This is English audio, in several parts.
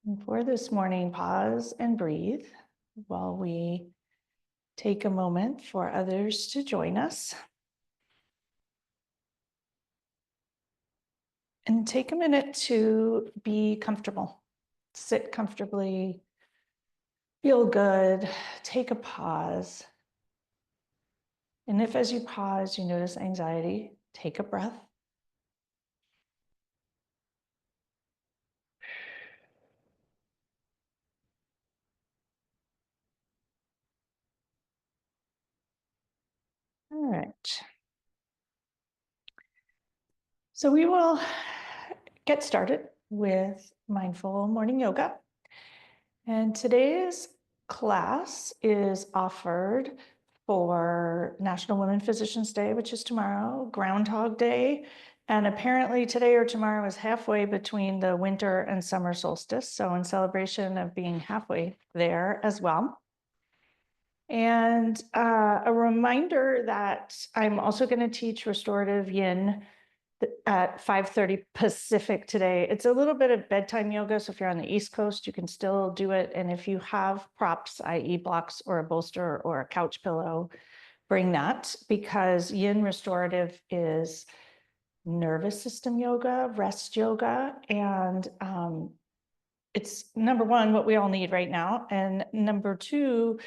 And for this morning, pause and breathe while we take a moment for others to join us. And take a minute to be comfortable. Sit comfortably, feel good, take a pause. And if as you pause, you notice anxiety, take a breath. All right. So we will get started with mindful morning yoga. And today's class is offered for National Women Physicians Day, which is tomorrow, Groundhog Day, and apparently today or tomorrow is halfway between the winter and summer solstice. So in celebration of being halfway there as well. And a reminder that I'm also going to teach restorative yin at 5:30 Pacific today. It's a little bit of bedtime yoga. So if you're on the East Coast, you can still do it. And if you have props, i.e. blocks or a bolster or a couch pillow, bring that, because yin restorative is nervous system yoga, rest yoga. And it's number one, what we all need right now. And number two,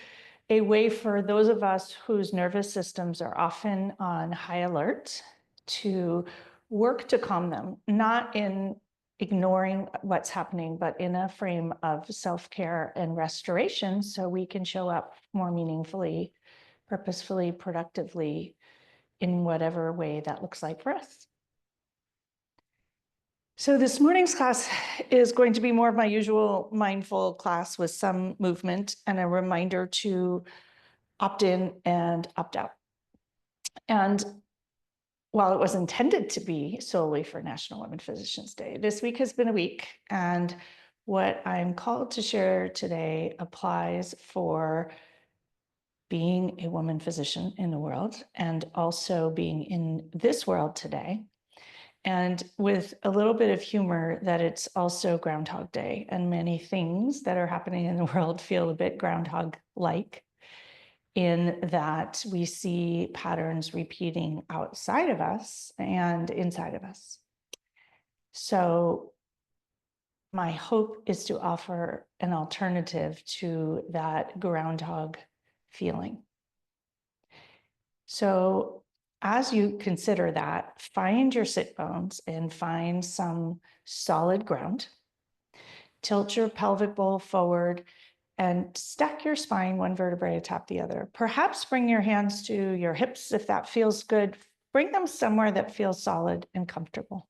a way for those of us whose nervous systems are often on high alert to work to calm them, not in ignoring what's happening, but in a frame of self-care and restoration so we can show up more meaningfully, purposefully, productively in whatever way that looks like for us. So this morning's class is going to be more of my usual mindful class with some movement and a reminder to opt in and opt out. And while it was intended to be solely for National Women Physicians Day, this week has been a week. And what I'm called to share today applies for being a woman physician in the world and also being in this world today. And with a little bit of humor that it's also Groundhog Day, and many things that are happening in the world feel a bit groundhog-like, in that we see patterns repeating outside of us and inside of us. So my hope is to offer an alternative to that groundhog feeling. So as you consider that, find your sit bones and find some solid ground. Tilt your pelvic bowl forward and stack your spine one vertebrae atop the other. Perhaps bring your hands to your hips if that feels good. Bring them somewhere that feels solid and comfortable.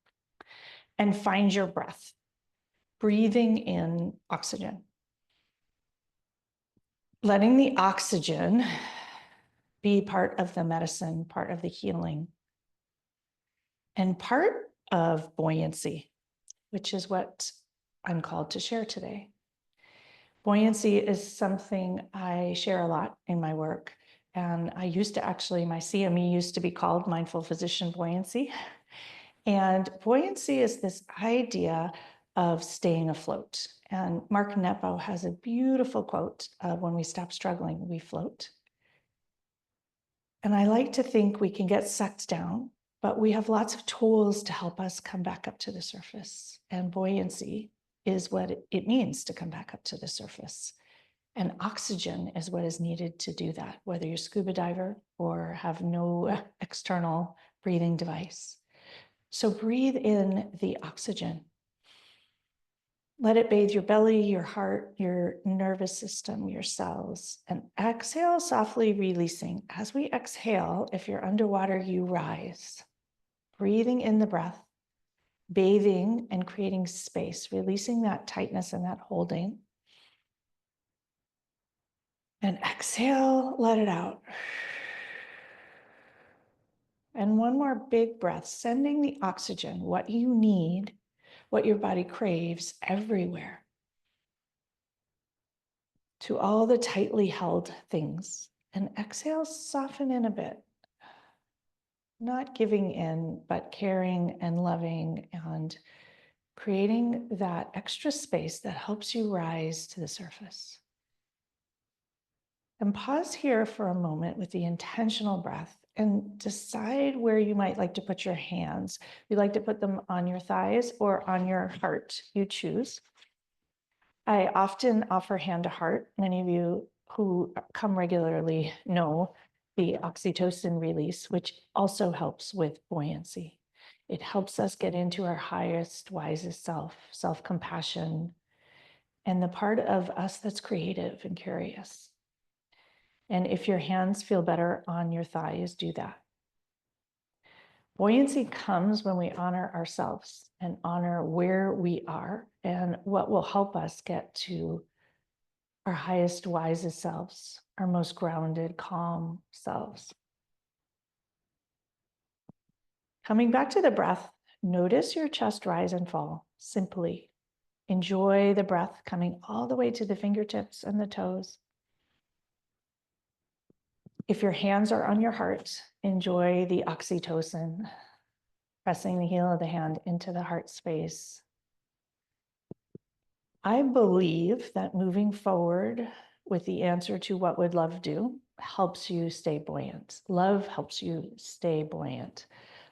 And find your breath, breathing in oxygen. Letting the oxygen be part of the medicine, part of the healing, and part of buoyancy, which is what I'm called to share today. Buoyancy is something I share a lot in my work. And I used to actually, my CME used to be called Mindful Physician Buoyancy. And buoyancy is this idea of staying afloat. And Mark Nepo has a beautiful quote of, when we stop struggling, we float. And I like to think we can get sucked down, but we have lots of tools to help us come back up to the surface. And buoyancy is what it means to come back up to the surface. And oxygen is what is needed to do that, whether you're a scuba diver or have no external breathing device. So breathe in the oxygen. Let it bathe your belly, your heart, your nervous system, your cells, and exhale, softly releasing. As we exhale, if you're underwater, you rise. Breathing in the breath, bathing and creating space, releasing that tightness and that holding. And exhale, let it out. And one more big breath, sending the oxygen, what you need, what your body craves, everywhere, to all the tightly held things. And exhale, soften in a bit. Not giving in, but caring and loving and creating that extra space that helps you rise to the surface. And pause here for a moment with the intentional breath and decide where you might like to put your hands. You like to put them on your thighs or on your heart, you choose. I often offer hand to heart. Many of you who come regularly know the oxytocin release, which also helps with buoyancy. It helps us get into our highest, wisest self, self-compassion, and the part of us that's creative and curious. And if your hands feel better on your thighs, do that. Buoyancy comes when we honor ourselves and honor where we are and what will help us get to our highest, wisest selves, our most grounded, calm selves. Coming back to the breath, notice your chest rise and fall simply. Enjoy the breath coming all the way to the fingertips and the toes. If your hands are on your heart, enjoy the oxytocin, pressing the heel of the hand into the heart space. I believe that moving forward with the answer to what would love do helps you stay buoyant. Love helps you stay buoyant.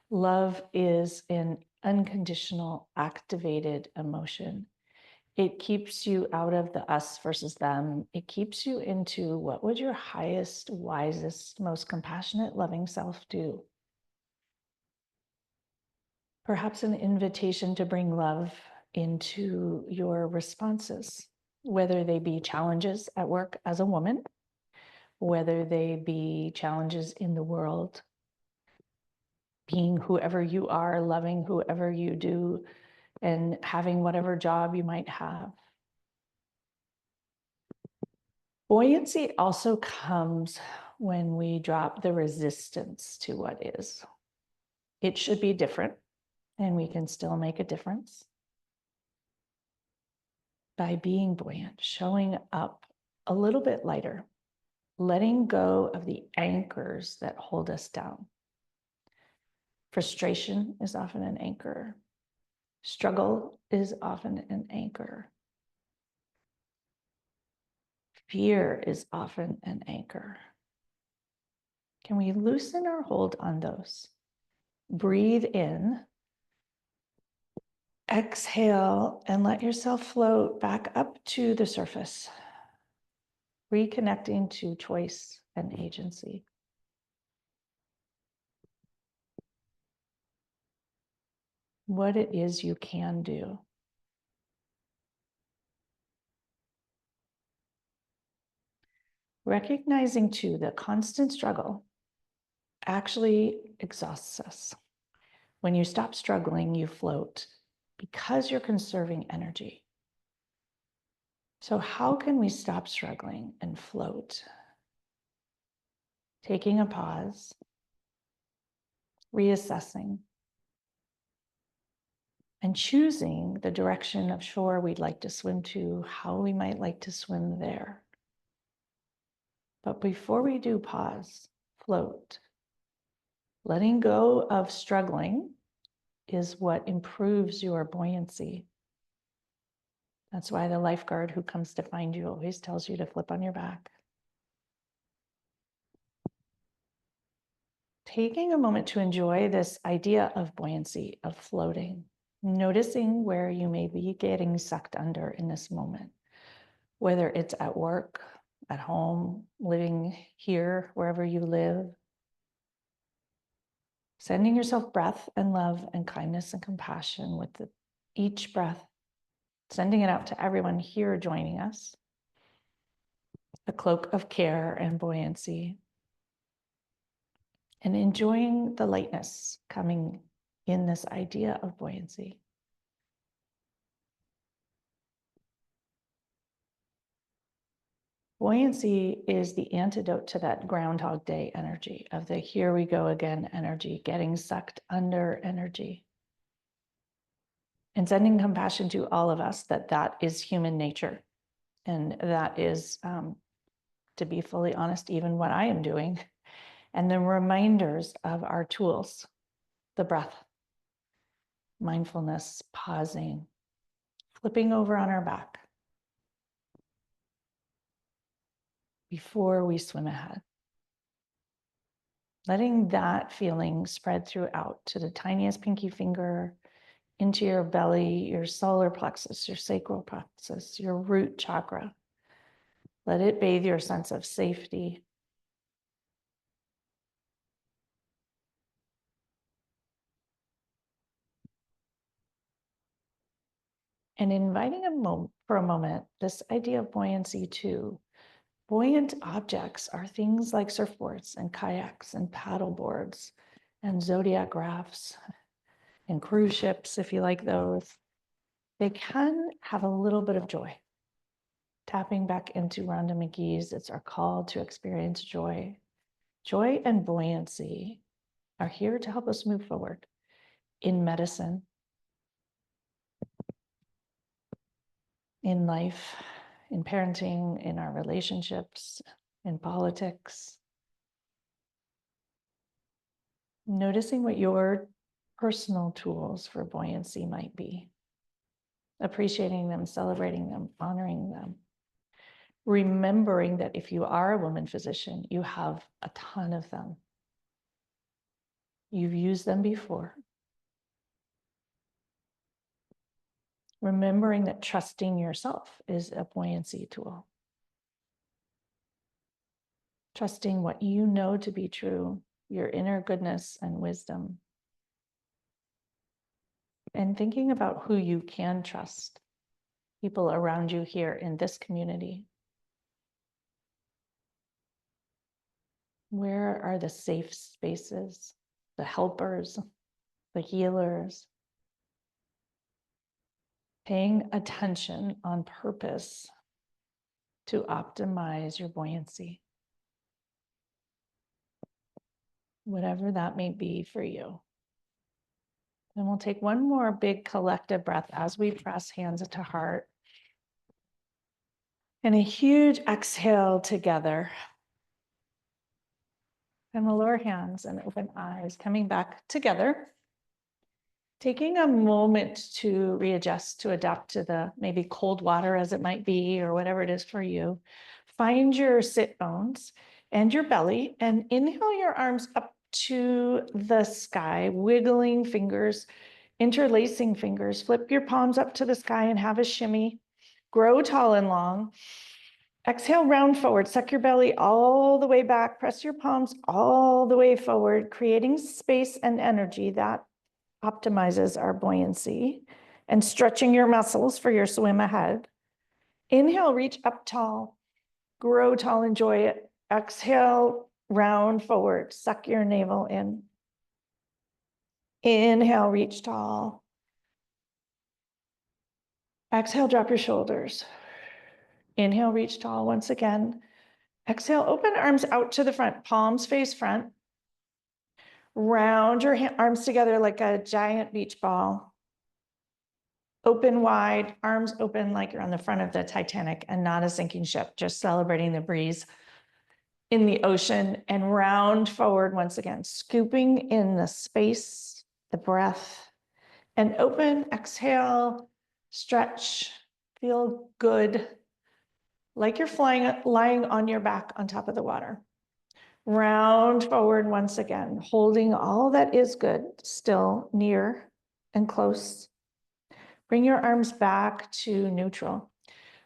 Love is an unconditional, activated emotion. It keeps you out of the us versus them. It keeps you into what would your highest, wisest, most compassionate, loving self do? Perhaps an invitation to bring love into your responses, whether they be challenges at work as a woman, whether they be challenges in the world, being whoever you are, loving whoever you do, and having whatever job you might have. Buoyancy also comes when we drop the resistance to what is. It should be different, and we can still make a difference by being buoyant, showing up a little bit lighter, letting go of the anchors that hold us down. Frustration is often an anchor. Struggle is often an anchor. Fear is often an anchor. Can we loosen our hold on those? Breathe in, exhale, and let yourself float back up to the surface, reconnecting to choice and agency. What it is you can do. Recognizing too that constant struggle actually exhausts us. When you stop struggling, you float because you're conserving energy. So how can we stop struggling and float? Taking a pause, reassessing, and choosing the direction of shore we'd like to swim to, how we might like to swim there. But before we do, pause, float. Letting go of struggling is what improves your buoyancy. That's why the lifeguard who comes to find you always tells you to flip on your back. Taking a moment to enjoy this idea of buoyancy, of floating, noticing where you may be getting sucked under in this moment, whether it's at work, at home, living here, wherever you live. Sending yourself breath and love and kindness and compassion with each breath, sending it out to everyone here joining us. A cloak of care and buoyancy. And enjoying the lightness coming in this idea of buoyancy. Buoyancy is the antidote to that Groundhog Day energy of the here we go again energy, getting sucked under energy. And sending compassion to all of us that is human nature. And that is, to be fully honest, even what I am doing. And the reminders of our tools, the breath, mindfulness, pausing, flipping over on our back before we swim ahead. Letting that feeling spread throughout to the tiniest pinky finger, into your belly, your solar plexus, your sacral plexus, your root chakra. Let it bathe your sense of safety. And inviting for a moment, this idea of buoyancy too. Buoyant objects are things like surfboards and kayaks and paddle boards and zodiac rafts and cruise ships, if you like those. They can have a little bit of joy. Tapping back into Rhonda McGee's, it's our call to experience joy. Joy and buoyancy are here to help us move forward in medicine, in life, in parenting, in our relationships, in politics. Noticing what your personal tools for buoyancy might be. Appreciating them, celebrating them, honoring them. Remembering that if you are a woman physician, you have a ton of them. You've used them before. Remembering that trusting yourself is a buoyancy tool. Trusting what you know to be true, your inner goodness and wisdom. And thinking about who you can trust, people around you here in this community. Where are the safe spaces, the helpers, the healers? Paying attention on purpose to optimize your buoyancy. Whatever that may be for you. And we'll take one more big collective breath as we press hands to heart. And a huge exhale together. And we'll lower hands and open eyes, coming back together. Taking a moment to readjust, to adapt to the maybe cold water as it might be, or whatever it is for you. Find your sit bones and your belly, and inhale your arms up to the sky, wiggling fingers, interlacing fingers. Flip your palms up to the sky and have a shimmy. Grow tall and long. Exhale, round forward, suck your belly all the way back, press your palms all the way forward, creating space and energy that optimizes our buoyancy, and stretching your muscles for your swim ahead. Inhale, reach up tall, grow tall, enjoy it. Exhale, round forward, suck your navel in. Inhale, reach tall. Exhale, drop your shoulders. Inhale, reach tall once again. Exhale, open arms out to the front, palms face front. Round your arms together like a giant beach ball. Open wide, arms open like you're on the front of the Titanic and not a sinking ship, just celebrating the breeze in the ocean, and round forward once again, scooping in the space, the breath, and open, exhale, stretch, feel good, like you're lying on your back on top of the water. Round forward once again, holding all that is good, still near and close. Bring your arms back to neutral.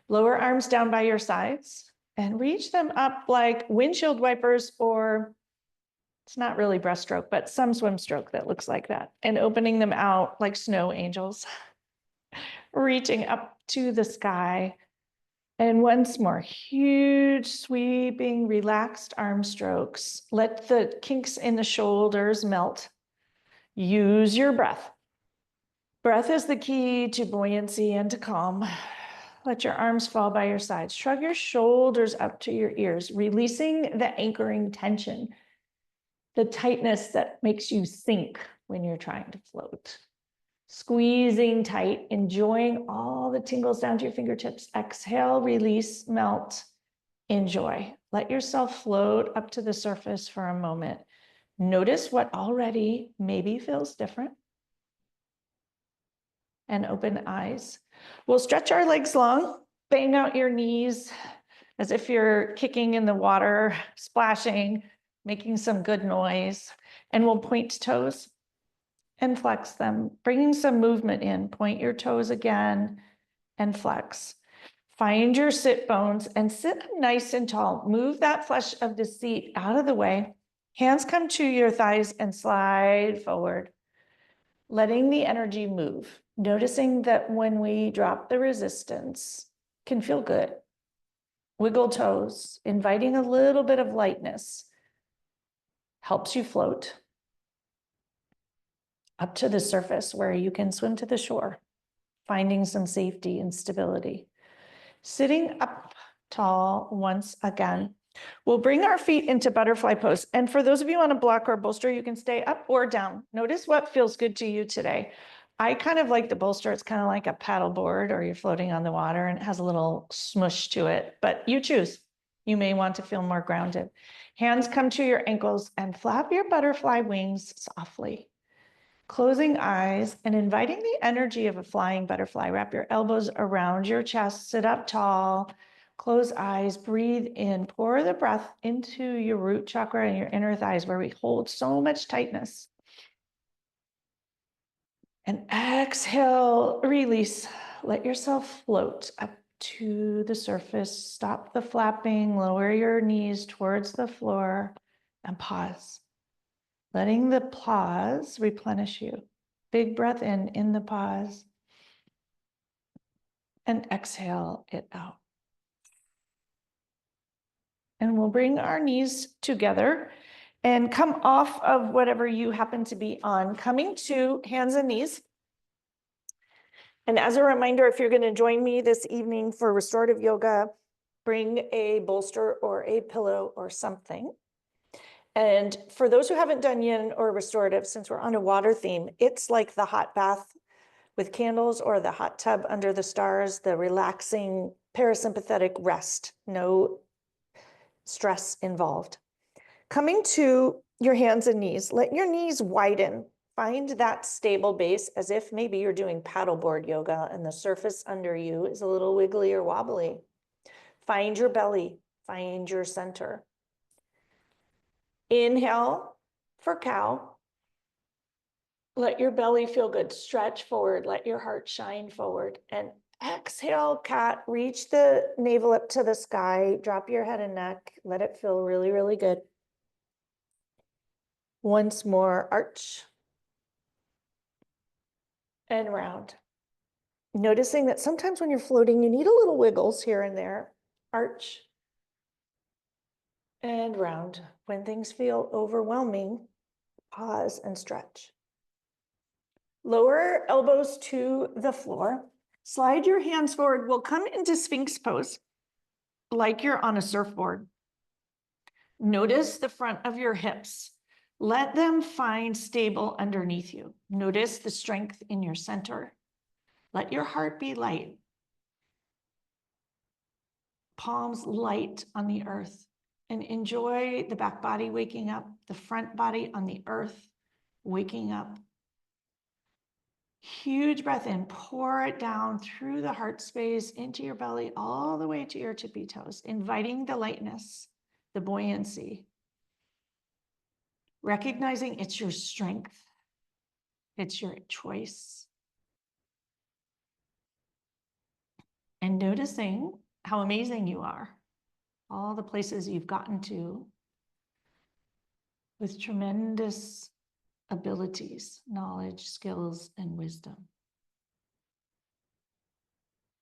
Lower arms down by your sides and reach them up like windshield wipers, or it's not really breaststroke, but some swim stroke that looks like that. And opening them out like snow angels. Reaching up to the sky. And once more, huge, sweeping, relaxed arm strokes. Let the kinks in the shoulders melt. Use your breath. Breath is the key to buoyancy and to calm. Let your arms fall by your sides. Shrug your shoulders up to your ears, releasing the anchoring tension, the tightness that makes you sink when you're trying to float. Squeezing tight, enjoying all the tingles down to your fingertips. Exhale, release, melt, enjoy. Let yourself float up to the surface for a moment. Notice what already maybe feels different. and open eyes. We'll stretch our legs long, bang out your knees as if you're kicking in the water, splashing, making some good noise. And we'll point toes and flex them, bringing some movement in. Point your toes again and flex. Find your sit bones and sit up nice and tall. Move that flesh of the seat out of the way. Hands come to your thighs and slide forward, letting the energy move. Noticing that when we drop the resistance, can feel good. Wiggle toes, inviting a little bit of lightness. Helps you float up to the surface where you can swim to the shore, finding some safety and stability. Sitting up tall once again. We'll bring our feet into butterfly pose. And for those of you on a block or bolster, you can stay up or down. Notice what feels good to you today. I kind of like the bolster. It's kind of like a paddleboard, or you're floating on the water and it has a little smush to it, but you choose. You may want to feel more grounded. Hands come to your ankles and flap your butterfly wings softly. Closing eyes and inviting the energy of a flying butterfly. Wrap your elbows around your chest, sit up tall, close eyes, breathe in, pour the breath into your root chakra and your inner thighs where we hold so much tightness. And exhale, release. Let yourself float up to the surface. Stop the flapping, lower your knees towards the floor and pause. Letting the pause replenish you. Big breath in the pause. And exhale it out. And we'll bring our knees together and come off of whatever you happen to be on, coming to hands and knees. And as a reminder, if you're going to join me this evening for restorative yoga, bring a bolster or a pillow or something. And for those who haven't done yin or restorative, since we're on a water theme, it's like the hot bath with candles or the hot tub under the stars, the relaxing parasympathetic rest, no stress involved. Coming to your hands and knees, let your knees widen. Find that stable base as if maybe you're doing paddleboard yoga and the surface under you is a little wiggly or wobbly. Find your belly, find your center. Inhale for cow. Let your belly feel good. Stretch forward. Let your heart shine forward. And exhale, cat. Reach the navel up to the sky. Drop your head and neck. Let it feel really, really good. Once more, arch and round. Noticing that sometimes when you're floating, you need a little wiggles here and there. Arch and round. When things feel overwhelming, pause and stretch. Lower elbows to the floor. Slide your hands forward. We'll come into Sphinx pose like you're on a surfboard. Notice the front of your hips. Let them find stable underneath you. Notice the strength in your center. Let your heart be light. Palms light on the earth. And enjoy the back body waking up, the front body on the earth waking up. Huge breath in, pour it down through the heart space into your belly, all the way to your tippy toes, inviting the lightness, the buoyancy. Recognizing it's your strength, it's your choice. And noticing how amazing you are, all the places you've gotten to with tremendous abilities, knowledge, skills, and wisdom.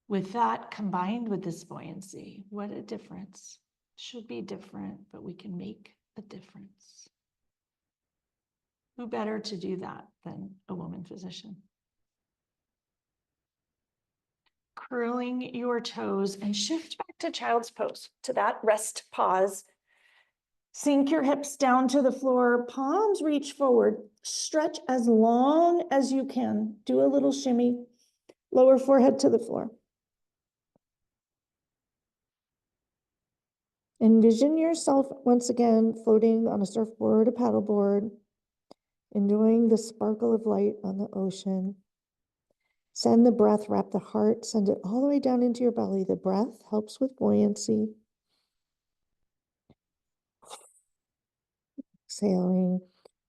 With that combined with this buoyancy, what a difference. Should be different, but we can make a difference. Who better to do that than a woman physician? Curling your toes and shift back to child's pose, to that rest pause. Sink your hips down to the floor, palms reach forward, stretch as long as you can. Do a little shimmy, lower forehead to the floor. Envision yourself once again floating on a surfboard, a paddleboard, enjoying the sparkle of light on the ocean. Send the breath, wrap the heart, send it all the way down into your belly. The breath helps with buoyancy. Exhaling.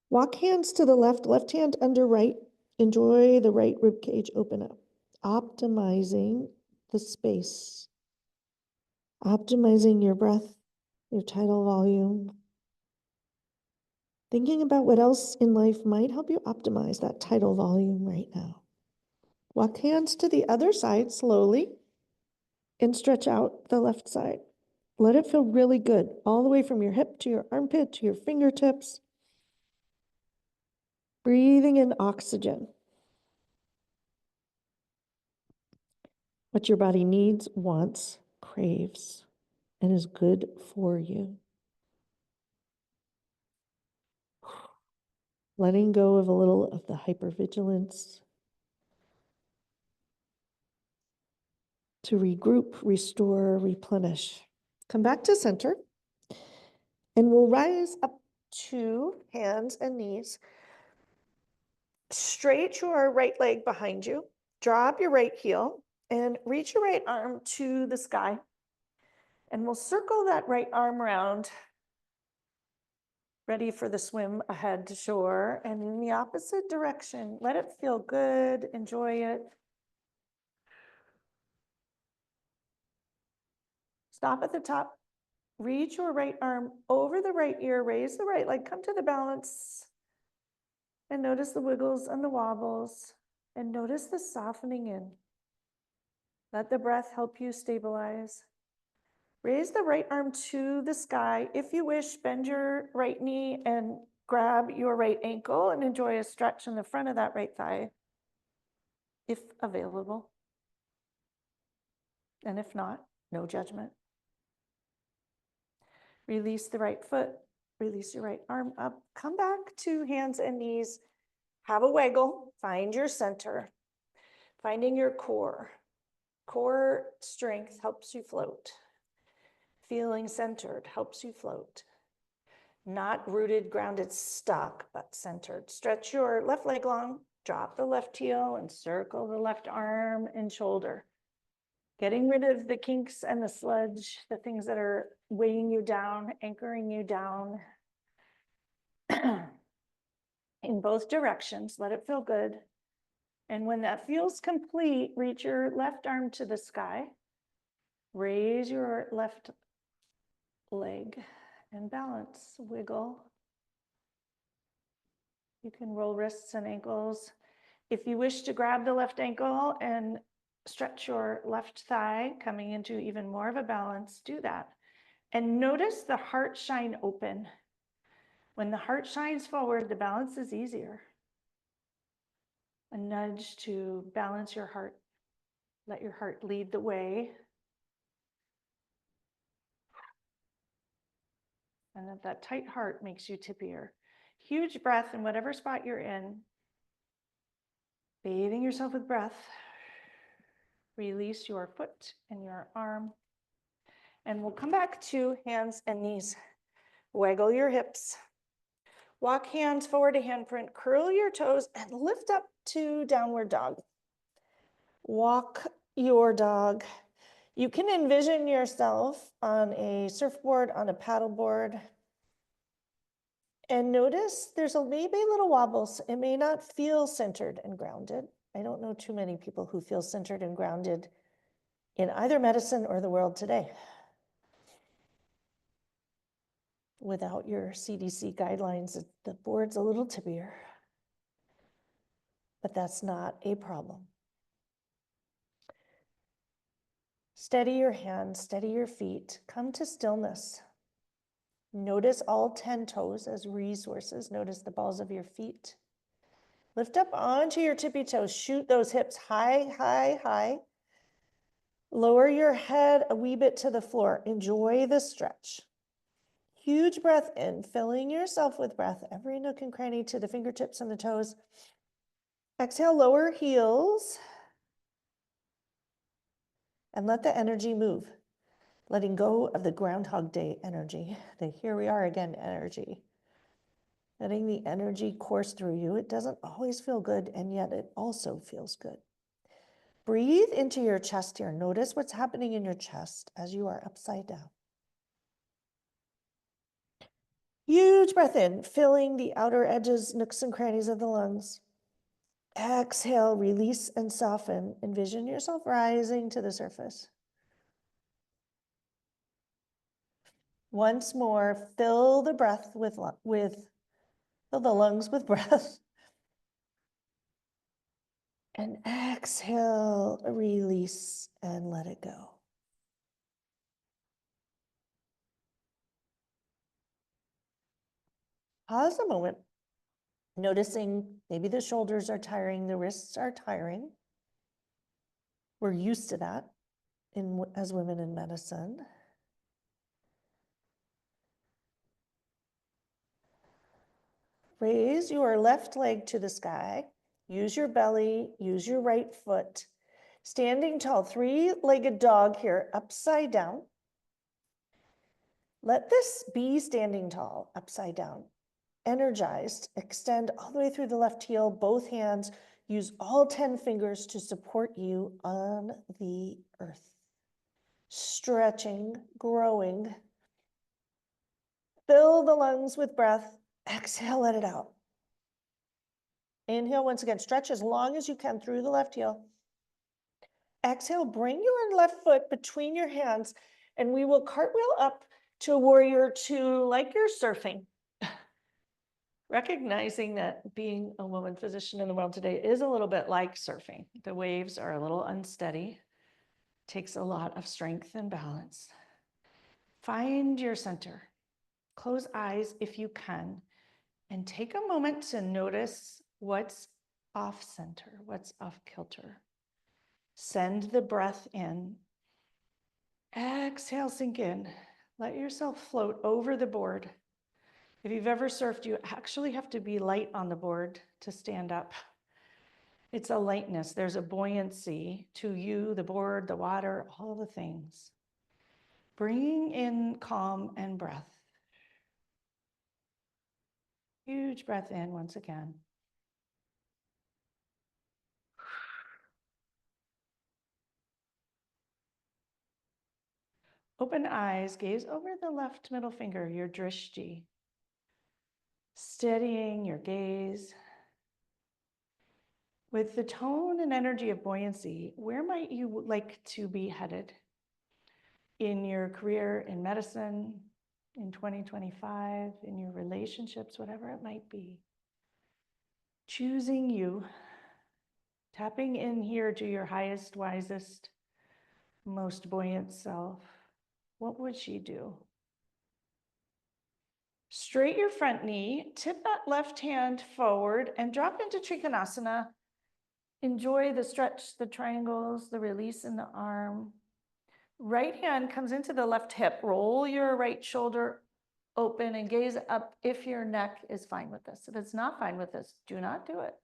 Walk hands to the left, left hand under right. Enjoy the right rib cage open up. Optimizing the space. Optimizing your breath, your tidal volume. Thinking about what else in life might help you optimize that tidal volume right now. Walk hands to the other side slowly and stretch out the left side. Let it feel really good, all the way from your hip to your armpit to your fingertips. Breathing in oxygen. What your body needs, wants, craves, and is good for you. Letting go of a little of the hypervigilance to regroup, restore, replenish. Come back to center, and we'll rise up to hands and knees. Straight your right leg behind you. Drop your right heel and reach your right arm to the sky. And we'll circle that right arm around, ready for the swim ahead to shore. And in the opposite direction, let it feel good, enjoy it. Stop at the top. Reach your right arm over the right ear, raise the right leg, come to the balance. And notice the wiggles and the wobbles. And notice the softening in. Let the breath help you stabilize. Raise the right arm to the sky. If you wish, bend your right knee and grab your right ankle and enjoy a stretch in the front of that right thigh, if available. And if not, no judgment. Release the right foot, release your right arm up. Come back to hands and knees. Have a wiggle, find your center, finding your core. Core strength helps you float. Feeling centered helps you float. Not rooted, grounded, stuck, but centered. Stretch your left leg long, drop the left heel, and circle the left arm and shoulder. Getting rid of the kinks and the sludge, the things that are weighing you down, anchoring you down. In both directions, let it feel good. And when that feels complete, reach your left arm to the sky. Raise your left leg and balance, wiggle. You can roll wrists and ankles. If you wish to grab the left ankle and stretch your left thigh, coming into even more of a balance, do that. And notice the heart shine open. When the heart shines forward, the balance is easier. A nudge to balance your heart. Let your heart lead the way. And that tight heart makes you tippier. Huge breath in whatever spot you're in. Bathing yourself with breath. Release your foot and your arm. And we'll come back to hands and knees. Waggle your hips. Walk hands forward to handprint. Curl your toes and lift up to downward dog. Walk your dog. You can envision yourself on a surfboard, on a paddleboard. And notice there's maybe little wobbles. It may not feel centered and grounded. I don't know too many people who feel centered and grounded in either medicine or the world today without your CDC guidelines. The board's a little tippier, but that's not a problem. Steady your hands, steady your feet. Come to stillness. Notice all 10 toes as resources. Notice the balls of your feet. Lift up onto your tippy toes. Shoot those hips high, high, high. Lower your head a wee bit to the floor. Enjoy the stretch. Huge breath in, filling yourself with breath, every nook and cranny to the fingertips and the toes. Exhale, lower heels. And let the energy move. Letting go of the Groundhog Day energy, the here we are again energy. Letting the energy course through you. It doesn't always feel good, and yet it also feels good. Breathe into your chest here. Notice what's happening in your chest as you are upside down. Huge breath in, filling the outer edges, nooks and crannies of the lungs. Exhale, release and soften. Envision yourself rising to the surface. Once more, fill the breath fill the lungs with breath. And exhale, release and let it go. Pause a moment, noticing maybe the shoulders are tiring, the wrists are tiring. We're used to that as women in medicine. Raise your left leg to the sky. Use your belly, use your right foot. Standing tall, three-legged dog here, upside down. Let this be standing tall, upside down. Energized, extend all the way through the left heel, both hands. Use all 10 fingers to support you on the earth. Stretching, growing. Fill the lungs with breath. Exhale, let it out. Inhale, once again, stretch as long as you can through the left heel. Exhale, bring your left foot between your hands, and we will cartwheel up to warrior two like you're surfing. Recognizing that being a woman physician in the world today is a little bit like surfing. The waves are a little unsteady, takes a lot of strength and balance. Find your center. Close eyes if you can, and take a moment to notice what's off center, what's off kilter. Send the breath in. Exhale, sink in. Let yourself float over the board. If you've ever surfed, you actually have to be light on the board to stand up. It's a lightness. There's a buoyancy to you, the board, the water, all the things. Bringing in calm and breath. Huge breath in once again. Open eyes, gaze over the left middle finger, your drishti. Steadying your gaze. With the tone and energy of buoyancy, where might you like to be headed? In your career, in medicine, in 2025, in your relationships, whatever it might be. Choosing you, tapping in here to your highest, wisest, most buoyant self. What would she do? Straight your front knee, tip that left hand forward and drop into Trikonasana. Enjoy the stretch, the triangles, the release in the arm. Right hand comes into the left hip. Roll your right shoulder open and gaze up if your neck is fine with this. If it's not fine with this, do not do it.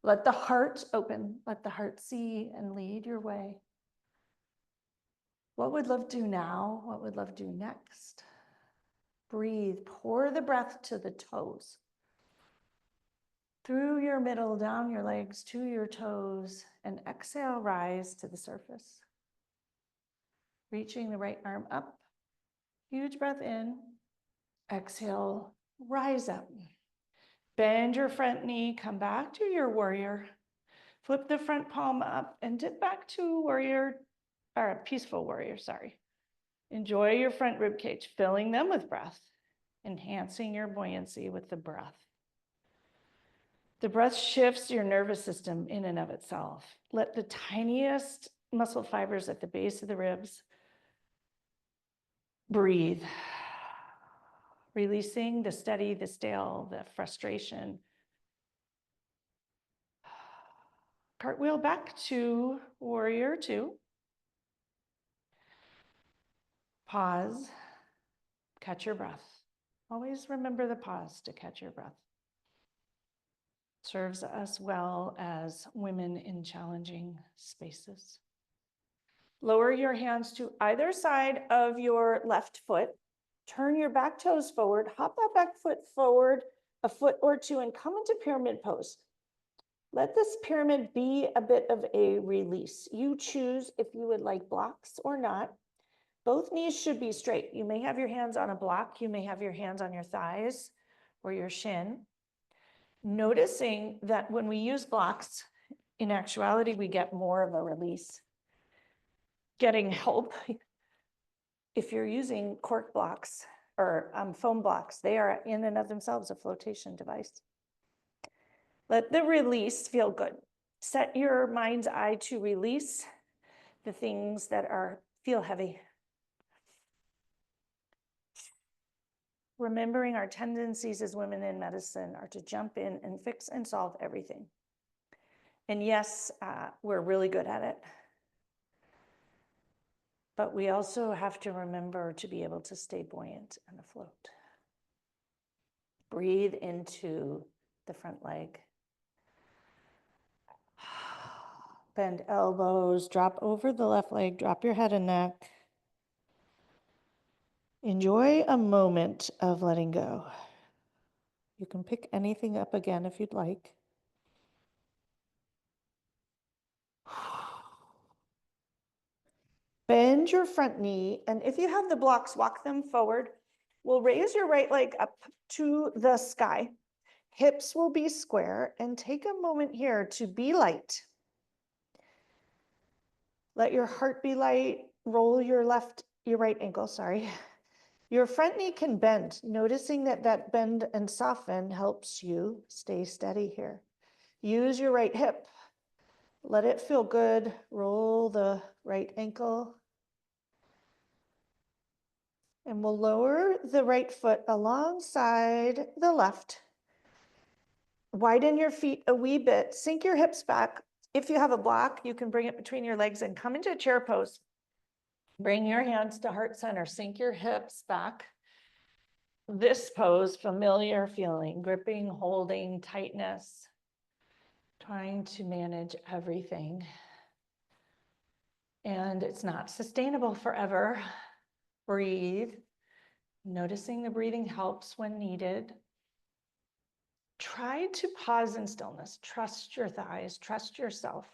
Let the heart open. Let the heart see and lead your way. What would love do now? What would love do next? Breathe. Pour the breath to the toes. Through your middle, down your legs, to your toes, and exhale, rise to the surface. Reaching the right arm up. Huge breath in. Exhale, rise up. Bend your front knee, come back to your warrior. Flip the front palm up and dip back to warrior, or a peaceful warrior, sorry. Enjoy your front rib cage, filling them with breath, enhancing your buoyancy with the breath. The breath shifts your nervous system in and of itself. Let the tiniest muscle fibers at the base of the ribs breathe. Releasing the steady, the stale, the frustration. Cartwheel back to warrior two. Pause, catch your breath. Always remember the pause to catch your breath. Serves us well as women in challenging spaces. Lower your hands to either side of your left foot. Turn your back toes forward. Hop that back foot forward a foot or two and come into pyramid pose. Let this pyramid be a bit of a release. You choose if you would like blocks or not. Both knees should be straight. You may have your hands on a block. You may have your hands on your thighs or your shin. Noticing that when we use blocks, in actuality, we get more of a release. Getting help, if you're using cork blocks or foam blocks, they are in and of themselves a flotation device. Let the release feel good. Set your mind's eye to release the things that feel heavy. Remembering our tendencies as women in medicine are to jump in and fix and solve everything. And yes, we're really good at it. But we also have to remember to be able to stay buoyant and afloat. Breathe into the front leg. Bend elbows, drop over the left leg, drop your head and neck. Enjoy a moment of letting go. You can pick anything up again if you'd like. Bend your front knee, and if you have the blocks, walk them forward. We'll raise your right leg up to the sky. Hips will be square, and take a moment here to be light. Let your heart be light. Roll your right ankle, sorry. Your front knee can bend. Noticing that bend and soften helps you stay steady here. Use your right hip. Let it feel good. Roll the right ankle. And we'll lower the right foot alongside the left. Widen your feet a wee bit. Sink your hips back. If you have a block, you can bring it between your legs and come into a chair pose. Bring your hands to heart center. Sink your hips back. This pose, familiar feeling, gripping, holding, tightness, trying to manage everything. And it's not sustainable forever. Breathe. Noticing the breathing helps when needed. Try to pause in stillness. Trust your thighs. Trust yourself.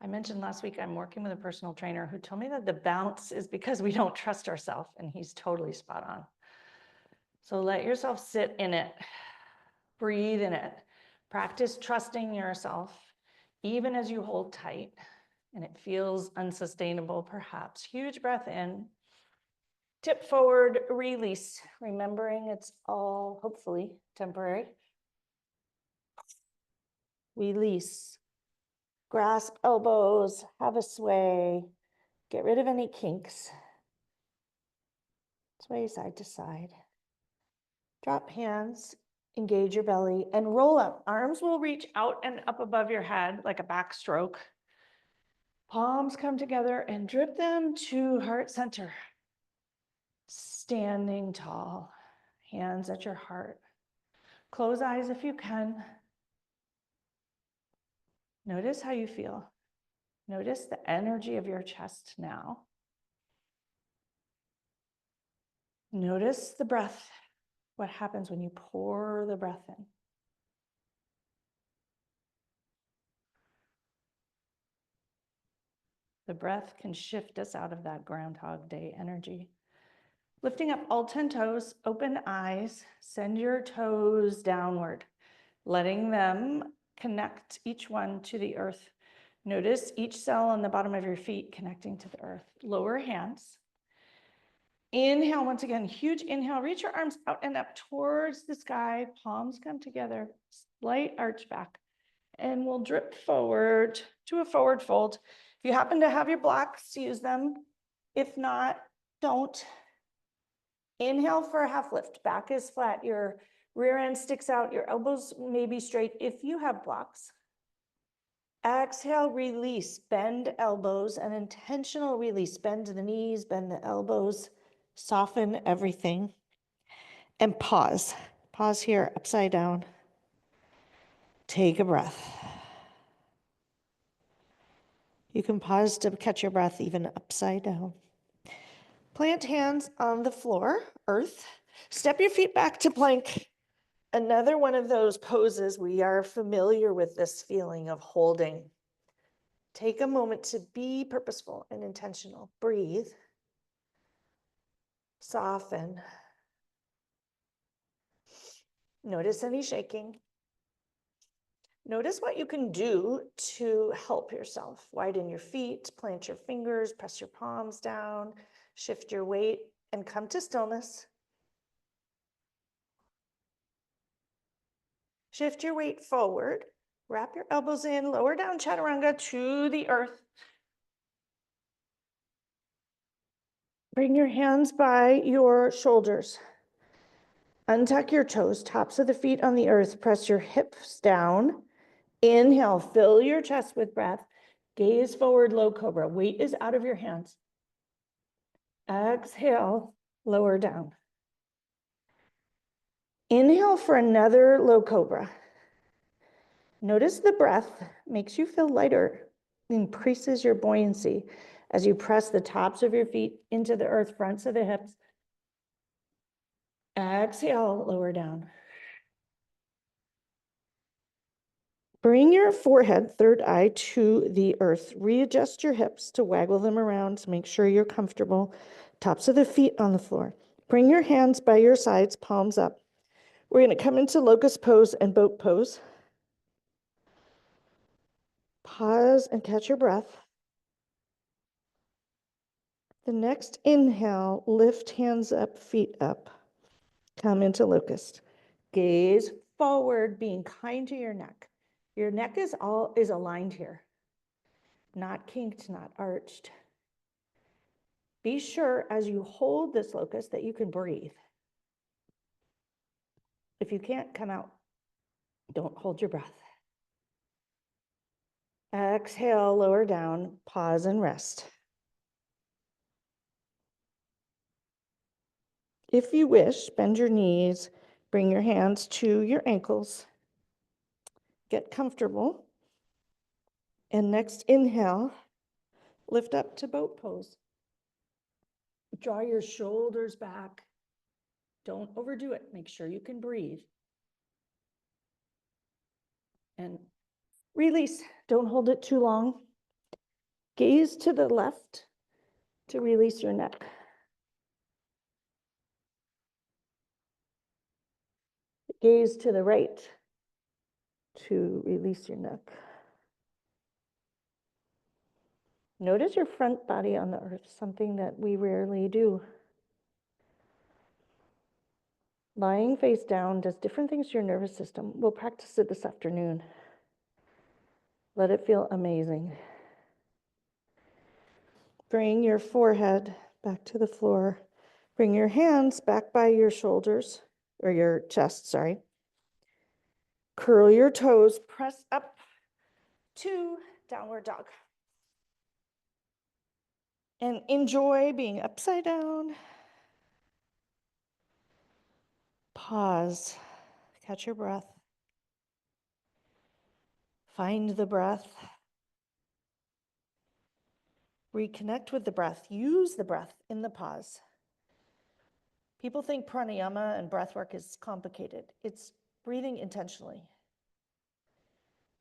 I mentioned last week I'm working with a personal trainer who told me that the bounce is because we don't trust ourselves, and he's totally spot on. So let yourself sit in it. Breathe in it. Practice trusting yourself, even as you hold tight and it feels unsustainable, perhaps. Huge breath in. Tip forward, release, remembering it's all hopefully temporary. Release. Grasp elbows, have a sway. Get rid of any kinks. Sway side to side. Drop hands, engage your belly, and roll up. Arms will reach out and up above your head like a backstroke. Palms come together and drip them to heart center. Standing tall, hands at your heart. Close eyes if you can. Notice how you feel. Notice the energy of your chest now. Notice the breath. What happens when you pour the breath in? The breath can shift us out of that Groundhog Day energy. Lifting up all 10 toes, open eyes, send your toes downward, letting them connect each one to the earth. Notice each cell on the bottom of your feet connecting to the earth. Lower hands. Inhale, once again, huge inhale. Reach your arms out and up towards the sky. Palms come together, slight arch back. And we'll drip forward to a forward fold. If you happen to have your blocks, use them. If not, don't. Inhale for a half lift. Back is flat. Your rear end sticks out. Your elbows may be straight if you have blocks. Exhale, release. Bend elbows, an intentional release. Bend the knees, bend the elbows. Soften everything. And pause. Pause here, upside down. Take a breath. You can pause to catch your breath even upside down. Plant hands on the floor, earth. Step your feet back to plank. Another one of those poses, we are familiar with this feeling of holding. Take a moment to be purposeful and intentional. Breathe. Soften. Notice any shaking. Notice what you can do to help yourself. Widen your feet, plant your fingers, press your palms down, shift your weight, and come to stillness. Shift your weight forward. Wrap your elbows in, lower down chaturanga to the earth. Bring your hands by your shoulders. Untuck your toes, tops of the feet on the earth. Press your hips down. Inhale, fill your chest with breath. Gaze forward, low cobra. Weight is out of your hands. Exhale, lower down. Inhale for another low cobra. Notice the breath makes you feel lighter, increases your buoyancy as you press the tops of your feet into the earth, fronts of the hips. Exhale, lower down. Bring your forehead, third eye, to the earth. Readjust your hips to waggle them around to make sure you're comfortable. Tops of the feet on the floor. Bring your hands by your sides, palms up. We're going to come into locust pose and boat pose. Pause and catch your breath. The next inhale, lift hands up, feet up. Come into locust. Gaze forward, being kind to your neck. Your neck is aligned here, not kinked, not arched. Be sure as you hold this locust that you can breathe. If you can't, come out. Don't hold your breath. Exhale, lower down, pause and rest. If you wish, bend your knees, bring your hands to your ankles. Get comfortable. And next inhale, lift up to boat pose. Draw your shoulders back. Don't overdo it. Make sure you can breathe. And release. Don't hold it too long. Gaze to the left to release your neck. Gaze to the right to release your neck. Notice your front body on the earth, something that we rarely do. Lying face down does different things to your nervous system. We'll practice it this afternoon. Let it feel amazing. Bring your forehead back to the floor. Bring your hands back by your shoulders, or your chest, sorry. Curl your toes, press up to downward dog. And enjoy being upside down. Pause, catch your breath. Find the breath. Reconnect with the breath. Use the breath in the pause. People think pranayama and breathwork is complicated. It's breathing intentionally.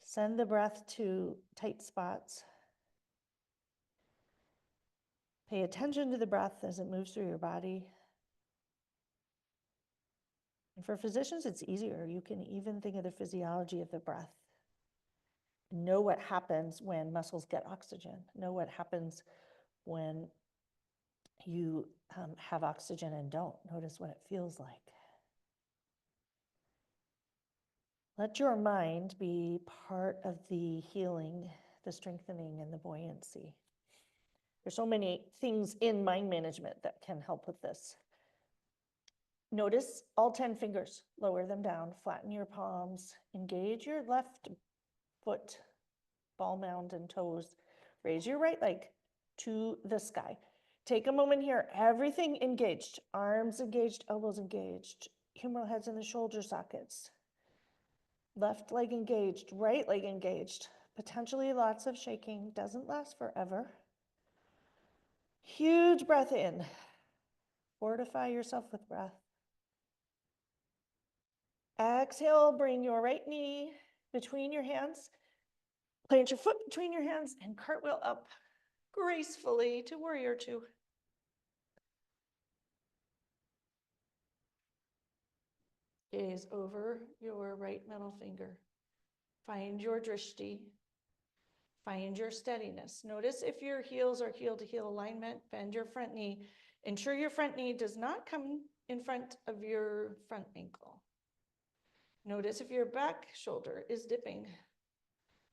Send the breath to tight spots. Pay attention to the breath as it moves through your body. And for physicians, it's easier. You can even think of the physiology of the breath. Know what happens when muscles get oxygen. Know what happens when you have oxygen and don't. Notice what it feels like. Let your mind be part of the healing, the strengthening, and the buoyancy. There's so many things in mind management that can help with this. Notice all 10 fingers. Lower them down, flatten your palms, engage your left foot, ball mound and toes. Raise your right leg to the sky. Take a moment here, everything engaged, arms engaged, elbows engaged, humeral heads in the shoulder sockets. Left leg engaged, right leg engaged. Potentially lots of shaking, doesn't last forever. Huge breath in. Fortify yourself with breath. Exhale, bring your right knee between your hands. Plant your foot between your hands and cartwheel up gracefully to warrior two. Gaze over your right middle finger. Find your drishti. Find your steadiness. Notice if your heels are heel to heel alignment. Bend your front knee. Ensure your front knee does not come in front of your front ankle. Notice if your back shoulder is dipping.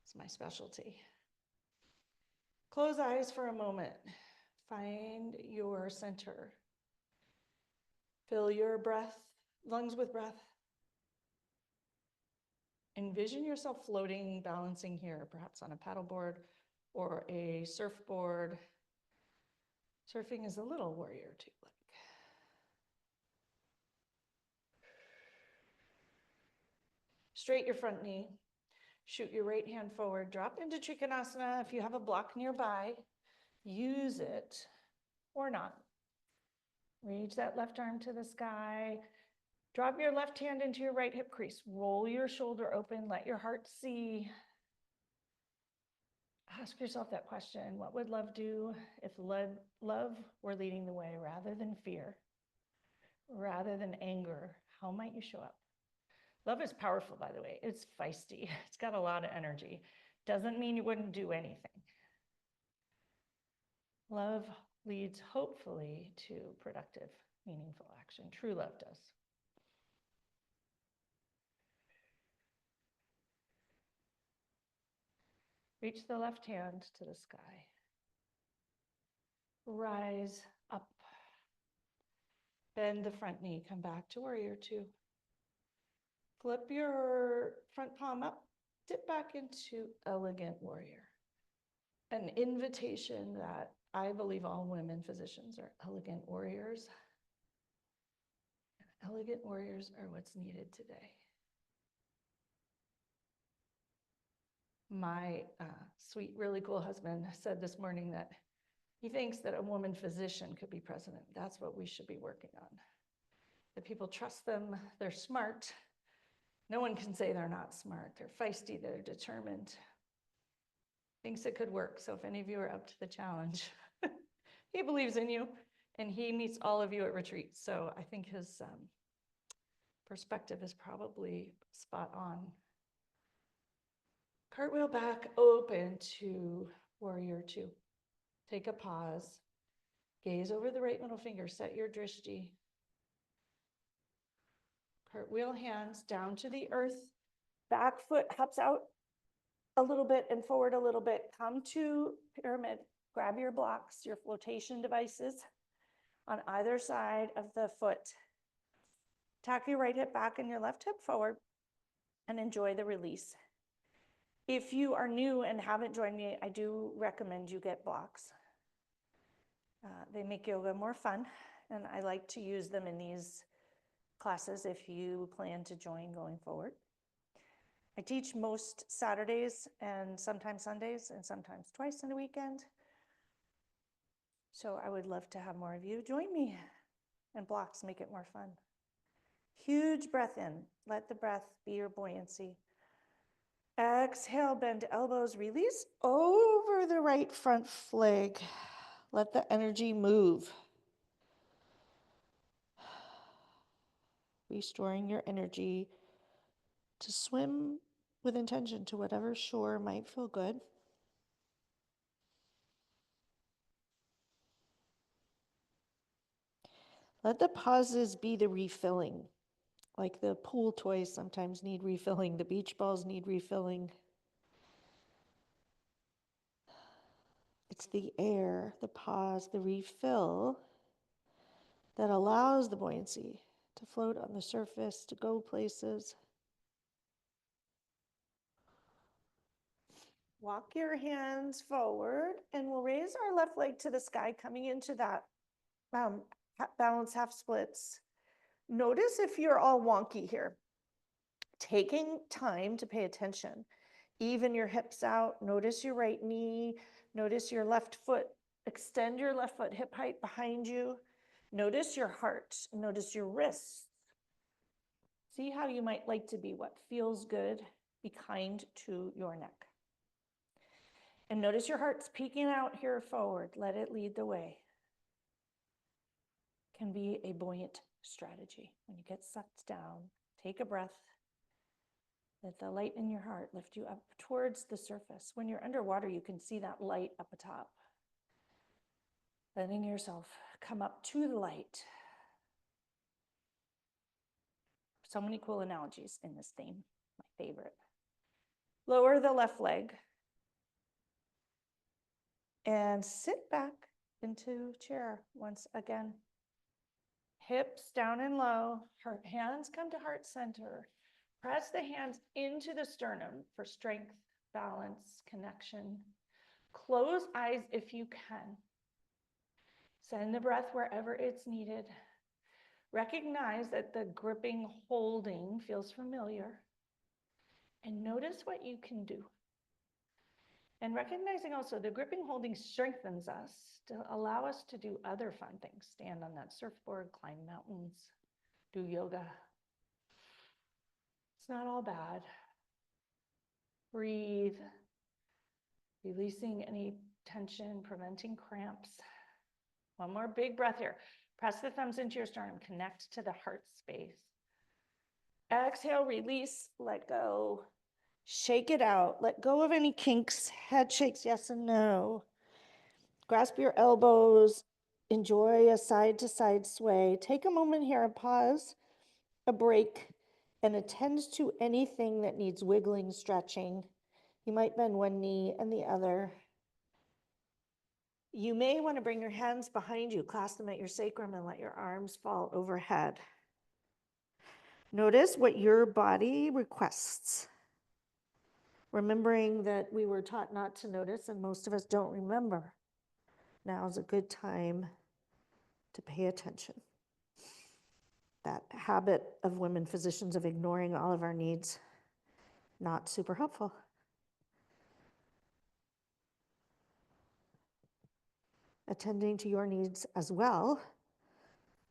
It's my specialty. Close eyes for a moment. Find your center. Fill your breath, lungs with breath. Envision yourself floating, balancing here, perhaps on a paddleboard or a surfboard. Surfing is a little warrior too. Straight your front knee. Shoot your right hand forward. Drop into Trikonasana. If you have a block nearby, use it or not. Reach that left arm to the sky. Drop your left hand into your right hip crease. Roll your shoulder open. Let your heart see. Ask yourself that question. What would love do if love were leading the way rather than fear, rather than anger? How might you show up? Love is powerful, by the way. It's feisty. It's got a lot of energy. Doesn't mean you wouldn't do anything. Love leads hopefully to productive, meaningful action. True love does. Reach the left hand to the sky. Rise up. Bend the front knee. Come back to warrior two. Flip your front palm up. Dip back into elegant warrior. An invitation that I believe all women physicians are elegant warriors. Elegant warriors are what's needed today. My sweet, really cool husband said this morning that he thinks that a woman physician could be president. That's what we should be working on. That people trust them, they're smart. No one can say they're not smart. They're feisty, they're determined. Thinks it could work. So if any of you are up to the challenge, he believes in you and he meets all of you at retreats. So I think his perspective is probably spot on. Cartwheel back, open to warrior two. Take a pause. Gaze over the right middle finger. Set your drishti. Cartwheel hands down to the earth. Back foot hops out a little bit and forward a little bit. Come to pyramid. Grab your blocks, your flotation devices on either side of the foot. Tack your right hip back and your left hip forward and enjoy the release. If you are new and haven't joined me, I do recommend you get blocks. They make yoga more fun, and I like to use them in these classes if you plan to join going forward. I teach most Saturdays and sometimes Sundays and sometimes twice in a weekend. So I would love to have more of you join me, and blocks make it more fun. Huge breath in. Let the breath be your buoyancy. Exhale, bend elbows, release over the right front leg. Let the energy move. Restoring your energy to swim with intention to whatever shore might feel good. Let the pauses be the refilling. Like the pool toys sometimes need refilling, the beach balls need refilling. It's the air, the pause, the refill that allows the buoyancy to float on the surface, to go places. Walk your hands forward and we'll raise our left leg to the sky, coming into that balance half splits. Notice if you're all wonky here. Taking time to pay attention. Even your hips out. Notice your right knee. Notice your left foot. Extend your left foot hip height behind you. Notice your heart. Notice your wrists. See how you might like to be what feels good. Be kind to your neck. And notice your heart's peeking out here forward. Let it lead the way. Can be a buoyant strategy. When you get sucked down, take a breath. Let the light in your heart lift you up towards the surface. When you're underwater, you can see that light up atop. Letting yourself come up to the light. So many cool analogies in this theme, my favorite. Lower the left leg and sit back into chair once again. Hips down and low, hands come to heart center. Press the hands into the sternum for strength, balance, connection. Close eyes if you can. Send the breath wherever it's needed. Recognize that the gripping, holding feels familiar. And notice what you can do. And recognizing also the gripping, holding strengthens us to allow us to do other fun things. Stand on that surfboard, climb mountains, do yoga. It's not all bad. Breathe, releasing any tension, preventing cramps. One more big breath here. Press the thumbs into your sternum, connect to the heart space. Exhale, release, let go. Shake it out. Let go of any kinks, head shakes, yes and no. Grasp your elbows. Enjoy a side to side sway. Take a moment here and pause, a break, and attend to anything that needs wiggling, stretching. You might bend one knee and the other. You may want to bring your hands behind you, clasp them at your sacrum, and let your arms fall overhead. Notice what your body requests. Remembering that we were taught not to notice, and most of us don't remember. Now is a good time to pay attention. That habit of women physicians of ignoring all of our needs, not super helpful. Attending to your needs as well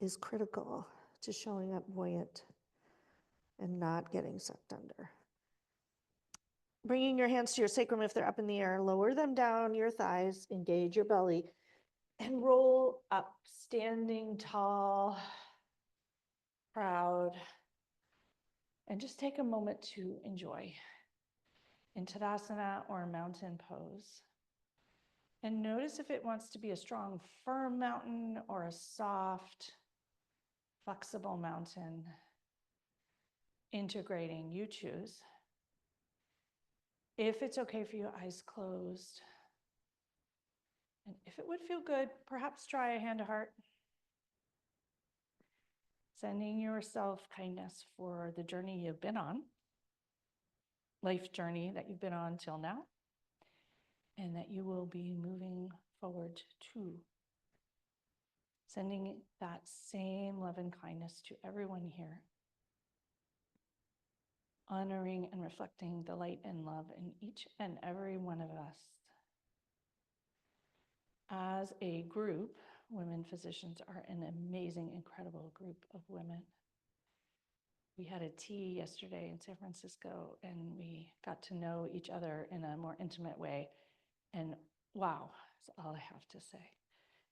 is critical to showing up buoyant and not getting sucked under. Bringing your hands to your sacrum if they're up in the air, lower them down your thighs, engage your belly, and roll up, standing tall, proud, and just take a moment to enjoy in Tadasana or mountain pose. And notice if it wants to be a strong, firm mountain or a soft, flexible mountain. Integrating, you choose. If it's okay for you, eyes closed. And if it would feel good, perhaps try a hand to heart. Sending yourself kindness for the journey you've been on, life journey that you've been on till now, and that you will be moving forward to. Sending that same love and kindness to everyone here. Honoring and reflecting the light and love in each and every one of us. As a group, women physicians are an amazing, incredible group of women. We had a tea yesterday in San Francisco, and we got to know each other in a more intimate way. And wow, that's all I have to say.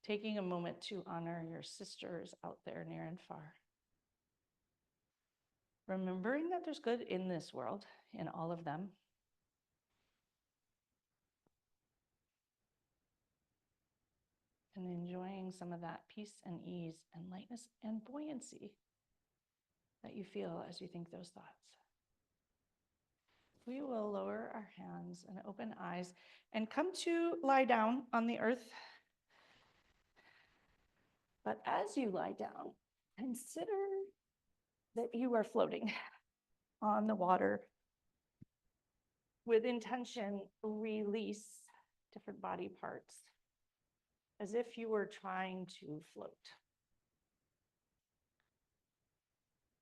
Taking a moment to honor your sisters out there near and far. Remembering that there's good in this world, in all of them. And enjoying some of that peace and ease and lightness and buoyancy that you feel as you think those thoughts. We will lower our hands and open eyes and come to lie down on the earth. But as you lie down, consider that you are floating on the water. With intention, release different body parts as if you were trying to float.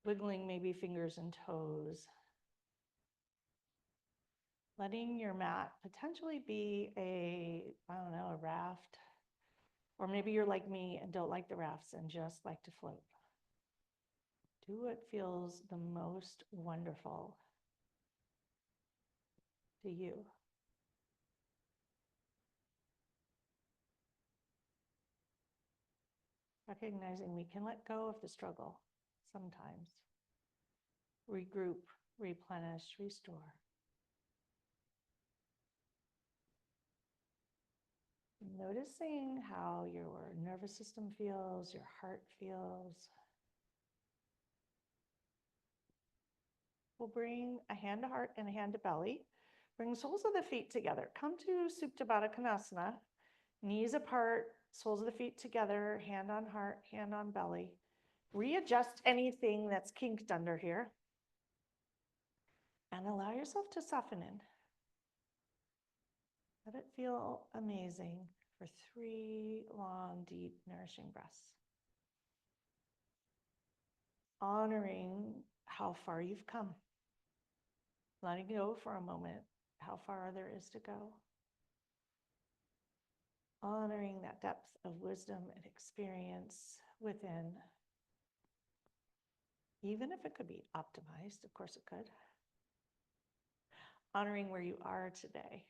Wiggling maybe fingers and toes. Letting your mat potentially be a raft. Or maybe you're like me and don't like the rafts and just like to float. Do what feels the most wonderful to you. Recognizing we can let go of the struggle sometimes. Regroup, replenish, restore. Noticing how your nervous system feels, your heart feels. We'll bring a hand to heart and a hand to belly. Bring soles of the feet together. Come to Supta Baddha Konasana. Knees apart, soles of the feet together, hand on heart, hand on belly. Readjust anything that's kinked under here. And allow yourself to soften in. Let it feel amazing for 3 long, deep, nourishing breaths. Honoring how far you've come. Letting go for a moment how far there is to go. Honoring that depth of wisdom and experience within. Even if it could be optimized, of course it could. Honoring where you are today.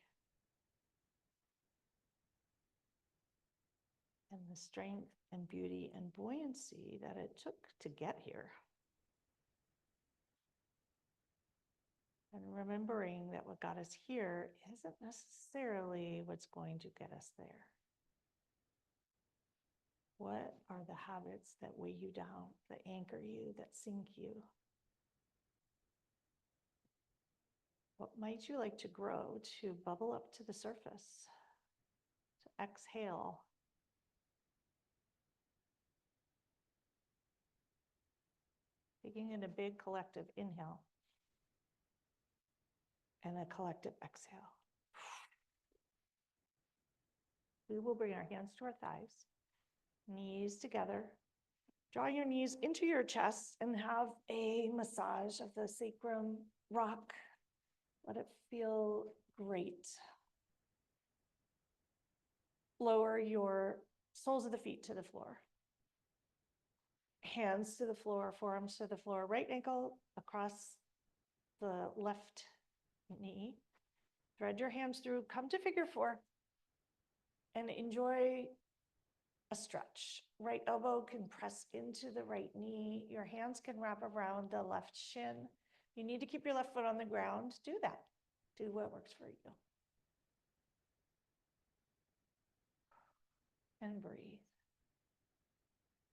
And the strength and beauty and buoyancy that it took to get here. And remembering that what got us here isn't necessarily what's going to get us there. What are the habits that weigh you down, that anchor you, that sink you? What might you like to grow to bubble up to the surface, to exhale? Taking in a big collective inhale and a collective exhale. We will bring our hands to our thighs, knees together. Draw your knees into your chest and have a massage of the sacrum rock. Let it feel great. Lower your soles of the feet to the floor. Hands to the floor, forearms to the floor, right ankle across the left knee. Thread your hands through, come to figure 4 and enjoy a stretch. Right elbow can press into the right knee. Your hands can wrap around the left shin. You need to keep your left foot on the ground. Do that. Do what works for you. And breathe.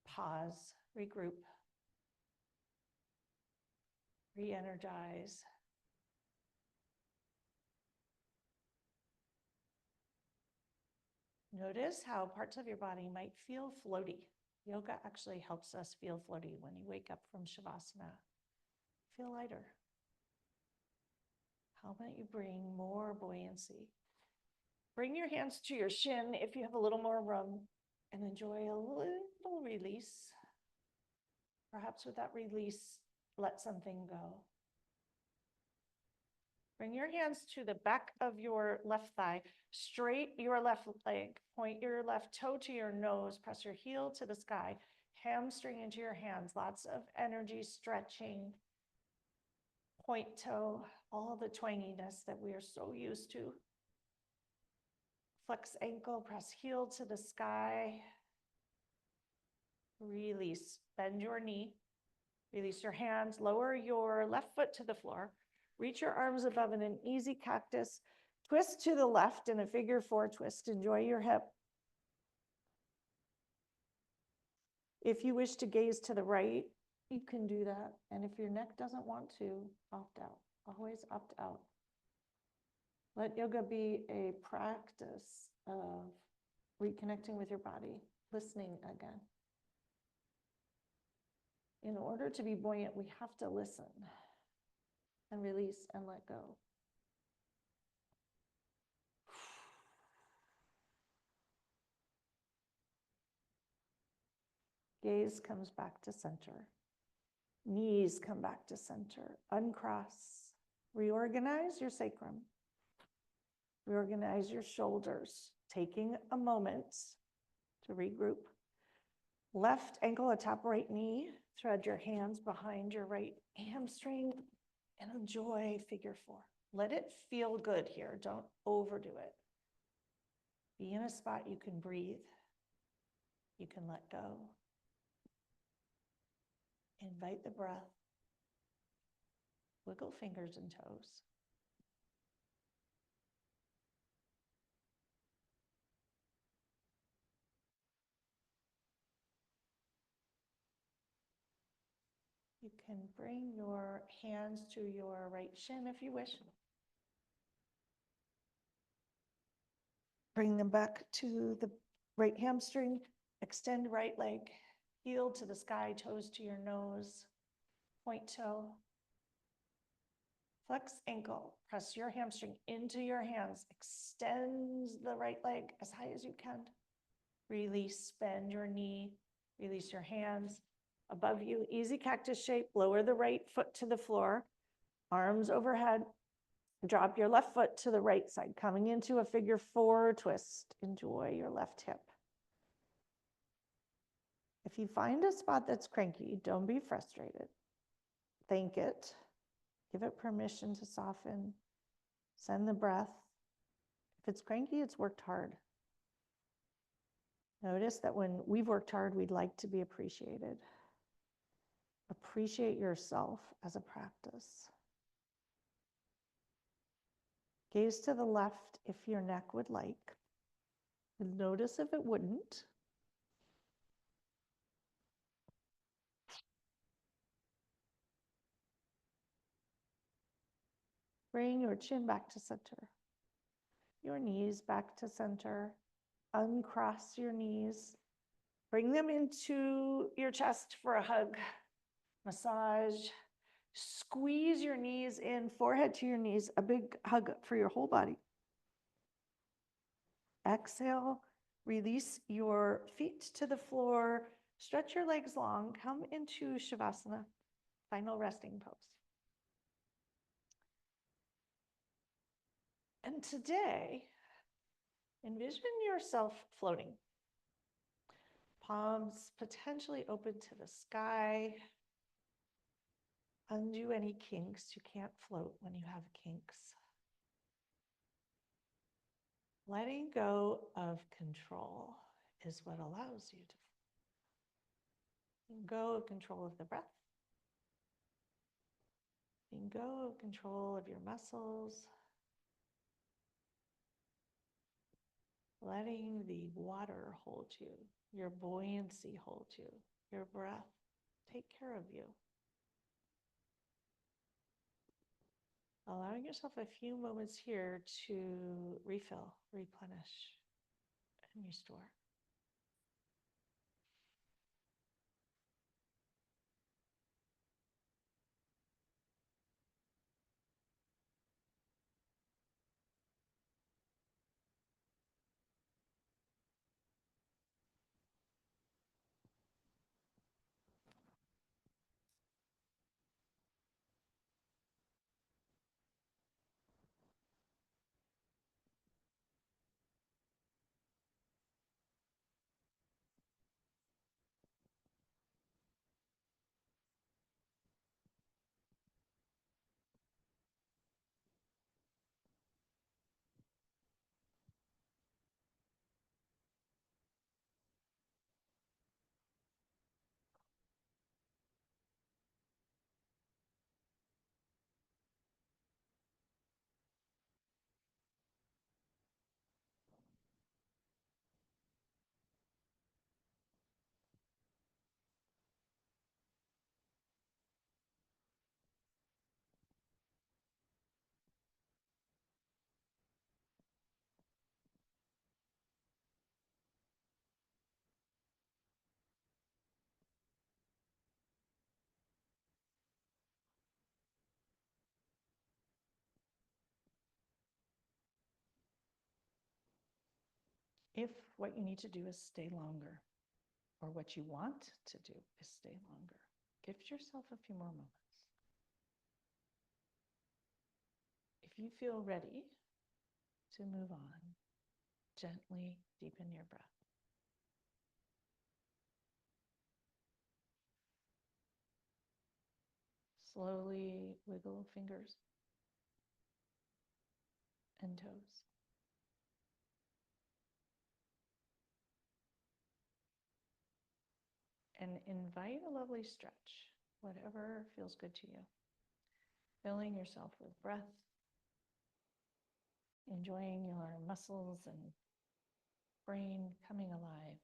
Pause, regroup, re-energize. Notice how parts of your body might feel floaty. Yoga actually helps us feel floaty when you wake up from Shavasana. Feel lighter. How about you bring more buoyancy? Bring your hands to your shin if you have a little more room and enjoy a little release. Perhaps with that release, let something go. Bring your hands to the back of your left thigh, straight your left leg, point your left toe to your nose, press your heel to the sky, hamstring into your hands, lots of energy, stretching, point toe, all the twanginess that we are so used to. Flex ankle, press heel to the sky. Release, bend your knee, release your hands, lower your left foot to the floor. Reach your arms above in an easy cactus. Twist to the left in a figure 4 twist. Enjoy your hip. If you wish to gaze to the right, you can do that. And if your neck doesn't want to, opt out. Always opt out. Let yoga be a practice of reconnecting with your body, listening again. In order to be buoyant, we have to listen and release and let go. Gaze comes back to center. Knees come back to center. Uncross. Reorganize your sacrum. Reorganize your shoulders. Taking a moment to regroup. Left ankle atop right knee. Thread your hands behind your right hamstring and enjoy figure 4. Let it feel good here. Don't overdo it. Be in a spot you can breathe. You can let go. Invite the breath. Wiggle fingers and toes. You can bring your hands to your right shin if you wish. Bring them back to the right hamstring. Extend right leg. Heel to the sky, toes to your nose. Point toe. Flex ankle. Press your hamstring into your hands. Extend the right leg as high as you can. Release, bend your knee. Release your hands. Above you, easy cactus shape. Lower the right foot to the floor. Arms overhead. Drop your left foot to the right side, coming into a figure 4 twist. Enjoy your left hip. If you find a spot that's cranky, don't be frustrated. Thank it. Give it permission to soften. Send the breath. If it's cranky, it's worked hard. Notice that when we've worked hard, we'd like to be appreciated. Appreciate yourself as a practice. Gaze to the left if your neck would like. Notice if it wouldn't. Bring your chin back to center. Your knees back to center. Uncross your knees. Bring them into your chest for a hug. Massage. Squeeze your knees in, forehead to your knees, a big hug for your whole body. Exhale, release your feet to the floor, stretch your legs long, come into Shavasana, final resting pose. And today, envision yourself floating. Palms potentially open to the sky. Undo any kinks. You can't float when you have kinks. Letting go of control is what allows you to let go of control of the breath. Letting go of control of your muscles. Letting the water hold you, your buoyancy hold you, your breath take care of you. Allowing yourself a few moments here to refill, replenish, and restore. If what you need to do is stay longer, or what you want to do is stay longer, gift yourself a few more moments. If you feel ready to move on, gently deepen your breath. Slowly wiggle fingers and toes. And invite a lovely stretch, whatever feels good to you. Filling yourself with breath, enjoying your muscles and brain coming alive.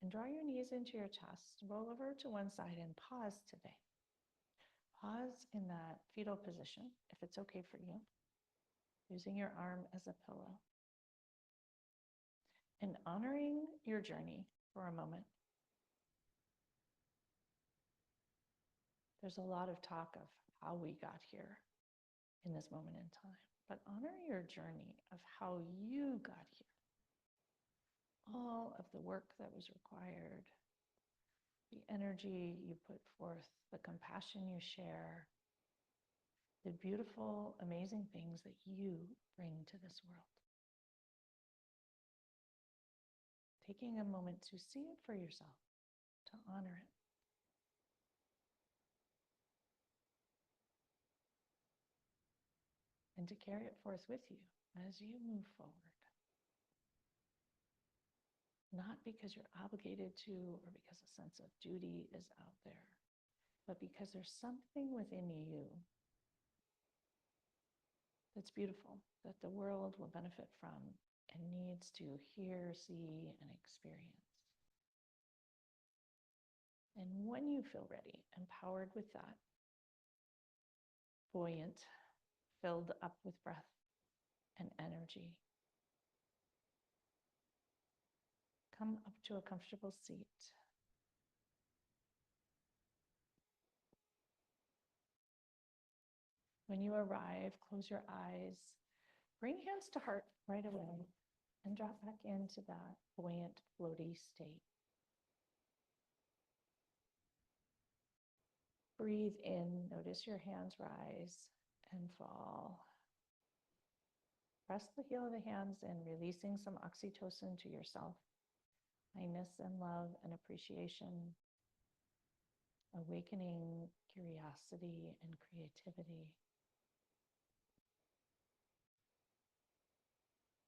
And draw your knees into your chest, roll over to one side and pause today. Pause in that fetal position, if it's okay for you, using your arm as a pillow. And honoring your journey for a moment. There's a lot of talk of how we got here in this moment in time, but honor your journey of how you got here. All of the work that was required, the energy you put forth, the compassion you share, the beautiful, amazing things that you bring to this world. Taking a moment to see it for yourself, to honor it. And to carry it forth with you as you move forward. Not because you're obligated to or because a sense of duty is out there, but because there's something within you that's beautiful, that the world will benefit from and needs to hear, see, and experience. And when you feel ready, empowered with that, buoyant, filled up with breath and energy, come up to a comfortable seat. When you arrive, close your eyes, bring hands to heart right away, and drop back into that buoyant, floaty state. Breathe in, notice your hands rise and fall. Press the heel of the hands in, releasing some oxytocin to yourself. Kindness and love and appreciation. Awakening curiosity and creativity.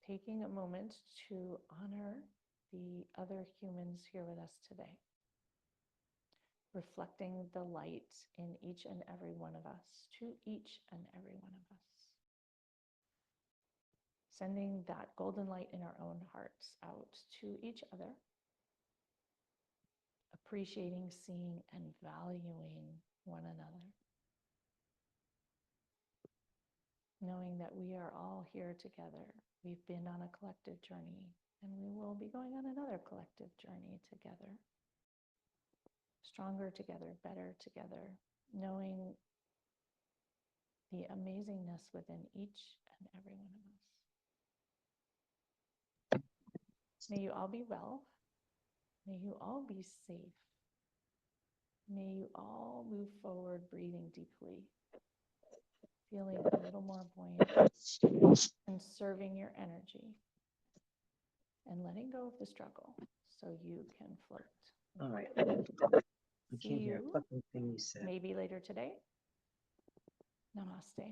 Taking a moment to honor the other humans here with us today. Reflecting the light in each and every one of us, to each and every one of us. Sending that golden light in our own hearts out to each other. Appreciating, seeing, and valuing one another. Knowing that we are all here together. We've been on a collective journey, and we will be going on another collective journey together. Stronger together, better together, knowing the amazingness within each and every one of us. May you all be well. May you all be safe. May you all move forward, breathing deeply, feeling a little more buoyant, conserving your energy, and letting go of the struggle so you can float. All right. I See can't hear a you fucking thing you said. maybe later today. Namaste.